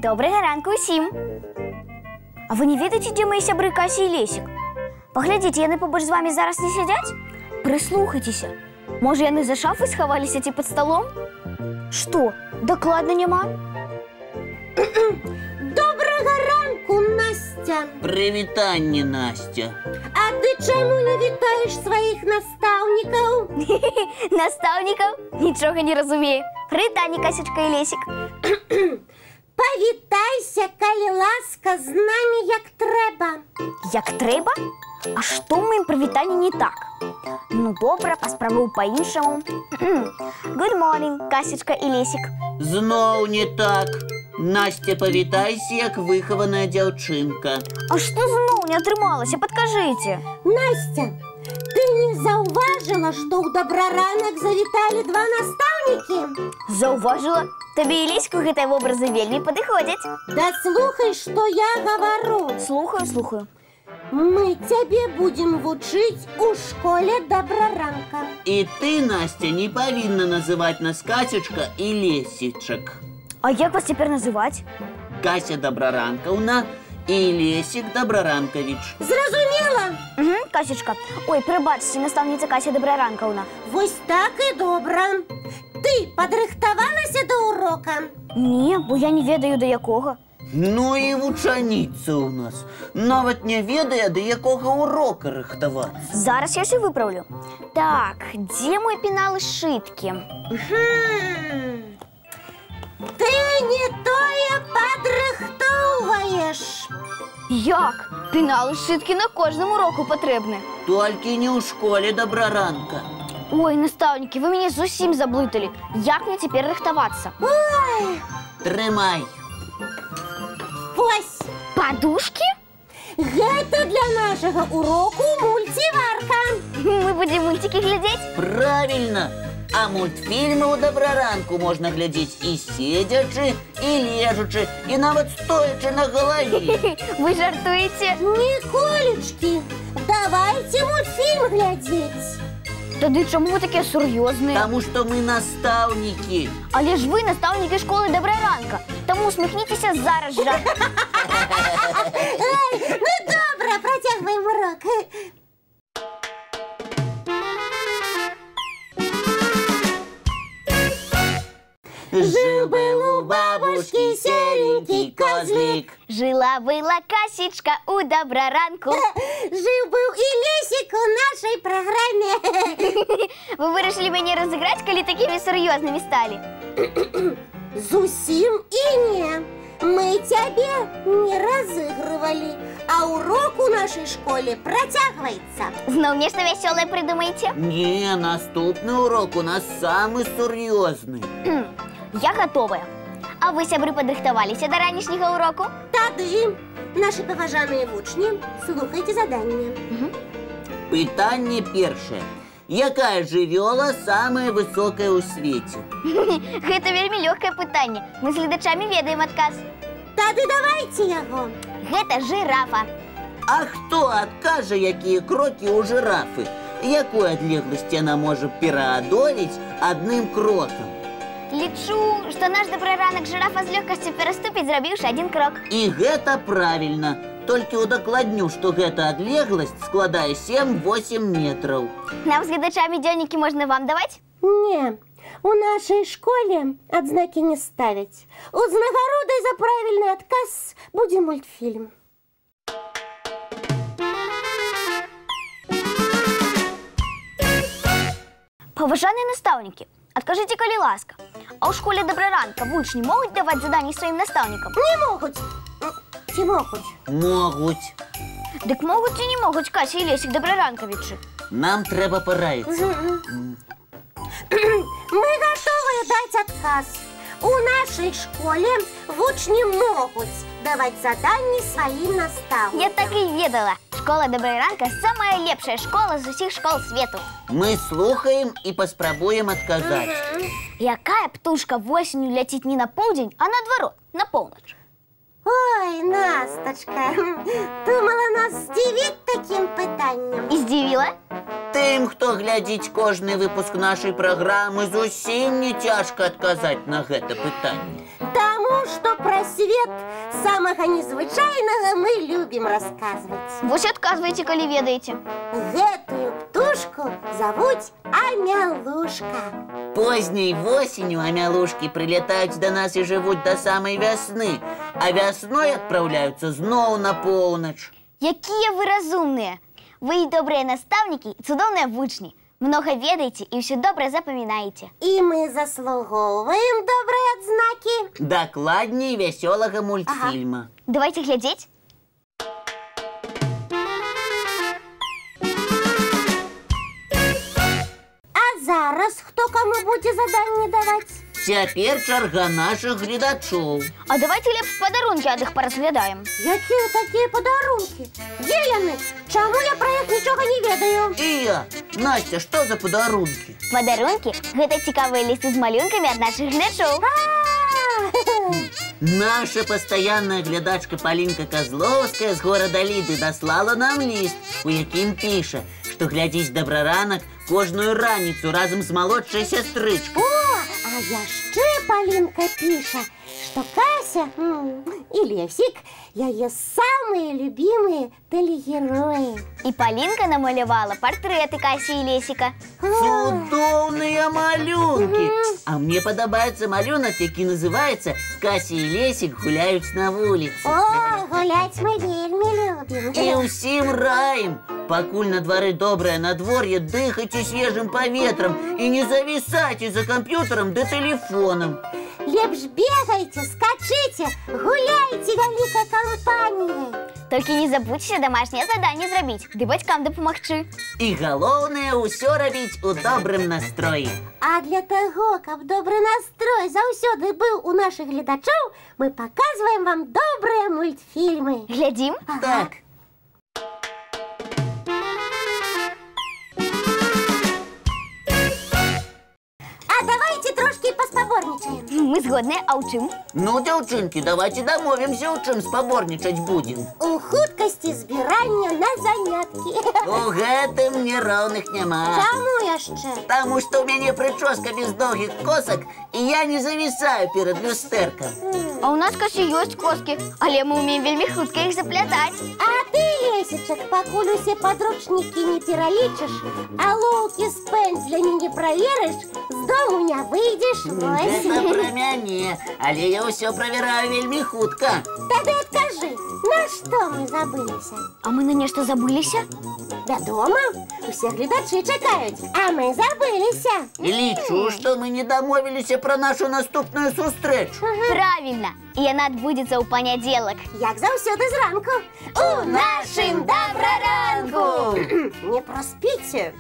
Добрага ранку ўсім. А вы не ведаеце, дзе мае сябры Кася і Лесік? Паглядзіце, яны побач з вамі зараз не сядзяць? Прыслухайцеся. Можа, яны за шафай схаваліся ці пад сталом? Што, дакладна няма? Добрага ранку, Настя. Прывітанне, Настя. А ты чаму не вітаеш сваіх настаўнікаў? Настаўнікаў? Нічога не разумею. Прывітанне, Касечка і Лесік. Павітайся, калі ласка, з намі як трэба. Як трэба? А што ў маім прывітанні не так? Ну, добра, паспрабую па-іншаму. Good morning, Касечка і Лесік. Зноў не так. Настя, павітайся, як выхаваная дзяўчынка. А што зноў не атрымалася? Падкажыце. Настя, ты не заўважыла, што ў добраранак завіталі два настаўнікі? Заўважыла. Табе і Лесіку гэтыя вобразы вельмі падыходзяць. Да слухай, што я гавару. Слухаю, слухаю. Мы цябе будзем вучыць у школе добраранка. І ты, Настя, не павінна называць нас Касечка і Лесічак. А як вас цяпер называць? Кася Добраранкаўна і Лесік Добраранкавіч. Зразумела? Касечка. Ой, прыбачце, настаўніца Кася Добраранкаўна. Вось так і добра. Ты падрыхтавалася да урока? Не, бо я не ведаю, да якога. Ну і вучаніца ў нас. Нават не ведае, да якога урока рыхтавацца. Зараз я ўсё выпраўлю. Так, дзе мой пенал і сшыткі? Ты не тое падрыхтоўваеш. Як? Пенал і сшыткі на кожным уроку патрэбны. Толькі не ў школе Добраранка. Ой, настаўнікі, вы мяне зусім заблыталі. Як мне цяпер рыхтавацца? Ой, Трымай. вось. Падушкі? Гэта для нашага уроку мульціварка. Мы будзем мульцікі глядзець? Правильно. А мультфільмы ў Добраранку можна глядзець і седзячы, і лежачы, і нават стоячы на галаве. Вы жартуеце? Ніколечкі, давайце мультфільм глядзець. Тады чаму вы такія сур'ёзныя? Таму што мы настаўнікі. Але ж вы настаўнікі школы Добраранка. Таму усміхніцеся зараз жа. Ай, ну добра, працягваем урок. Жил-был у бабушки серенький козлик. Жила-была Касечка у Добраранку. Жыў-быў і Лесік у нашай праграме. Вы вырашылі мяне разыграць, калі такімі сур'ёзнымі сталі? Зусім і не. Мы цябе не разыгрывалі, а урок у нашай школе працягваецца. Зноў нешта вясёлае прыдумаеце? Не, наступны урок у нас самы сур'ёзны. Я гатовая. А вы, сябры, падрыхтаваліся да ранішняга уроку? Тады, нашы паважаныя вучні, слухайце заданне. Пытанне першае. Якая жывёла самая высокая ў свеце? Гэта вельмі лёгкае пытанне. Мы з гледачамі ведаем адказ. Тады давайце яго. Гэта жырафа. А хто адкажа, якія крокі ў жырафы? Якую адлегласць яна можа пераадолець адным крокам? Лічу, што наш добраранак жырафа з лёгкасцю пераступіць, зрабіўшы адзін крок. І гэта правільна. Толькі ўдакладню, што гэта адлегласць складае 7-8 метраў. Нам з гледачамі дзённікі можна вам даваць? Не, у нашай школе адзнакі не ставяць. Узнагародай за правільны адказ будзе мультфільм. Паважаныя настаўнікі, адкажыце, калі ласка, а ў школе Добраранка вучні могуць даваць заданні сваім настаўнікам? Не могуць. Ці могуць? Могуць. Дык могуць ці не могуць Кася і Лесік Добраранкавічы? Нам трэба параіцца. Мы гатовыя даць адказ. У нашай школе вучні могуць даваць заданні сваім настаўнікам. Я так і ведала. Школа Добраранка – самая лепшая школа з усіх школ свету. Мы слухаем і паспрабуем адказаць. Якая птушка восенню ляціць не на поўдзень, а наадварот, на поўнач? Ой, Настачка, думала нас здзівіць такім пытаннем. І здзівіла? Тым, хто глядзіць кожны выпуск нашай праграмы, зусім не цяжка адказаць на гэта пытанне. Таму Таму што пра свет самага незвычайнага мы любім расказваць. Вось адказвайце, калі ведаеце. Гэтую птушку завуць амялушка. Поздней осенью амялушки прилетают до нас и живут до самой весны, а весной отправляются зноў на поўнач. Якія вы разумныя! Вы і добрыя настаўнікі, і цудоўныя вучні. Много ведаеце і ўсё добра запамінаеце. І мы заслугоўваем добрыя адзнакі. Дакладней вясёлага мультфільма. Давайте глядзець. А зараз хто каму будзе заданне даваць? Цяпер чарга нашых гледачоў. А давайте лепш падарункі ад іх паразглядаем. Якія такія падарункі? Дзе яны? Чаму я пра іх нічога не ведаю? І я. Настя, што за падарункі? Падарункі – гэта цікавыя лісты з малюнкамі ад нашых гледачоў. Наша пастаянная глядачка Палінка Козловская з горада Ліды даслала нам ліст, у якім піша, што глядзіць «Добраранак» кожную раніцу разам з малодшай сястрычкай. А яшчэ Палінка піша, што Кася і Лесік яе самыя любімыя тэлегероі. І Палінка намалявала партрэты Касі і Лесіка. Цудоўныя малюнкі! А мне падабаецца малюнак, які называецца «Кася і Лесік гуляюць на вуліцы». О, гуляць мы вельмі любім. І ўсім раім! Пакуль на двары добрае надвор'е, дыхайце свежым паветрам і не завісайце за камп'ютарам ды тэлефонам. Лепш бегайце, скачыце, гуляйце вялікай кампаніяй. Толькі не забудзьце дамашняе заданне зрабіць, ды бацькам дапамагчы. І галоўнае ўсё рабіць у добрым настроі. А для таго, каб добры настрой заўсёды быў у нашых гледачоў, мы паказваем вам добрыя мультфільмы. Глядзім? Так. А давайте трошки паспаборнічаем. Мы згодныя, а ў чым? Ну, дзяўчынкі, давайте дамовімся, у чым спаборнічаць будзем. У хуткасці збірання на заняткі. У гэтым нероўных няма. Чаму яшчэ? Таму што ў мяне прычоска без доўгіх косак, і я не завісаю перад люстэркам. А ў нас, Касі, ёсць коскі, але мы ўмеем вельмі хутка іх заплятаць. А ты, Лесічак, пакуль усе падручнікі не пералічыш, а лоўкі з пэндзлямі не праверыш, з дому не выйдзеш. Гэта пра мяне, але я ўсё правяраю вельмі хутка. Тады адкажы, на што мы забыліся? А мы на нешта забыліся? Вядома, усе гледачы чакаюць, а мы забыліся. Лічу, што мы не дамовіліся пра нашу наступную сустрэчу. Правільна! І яна адбудзецца ў панядзелак. Як заўсёды зранку. У нашым добраранку! Не праспіце.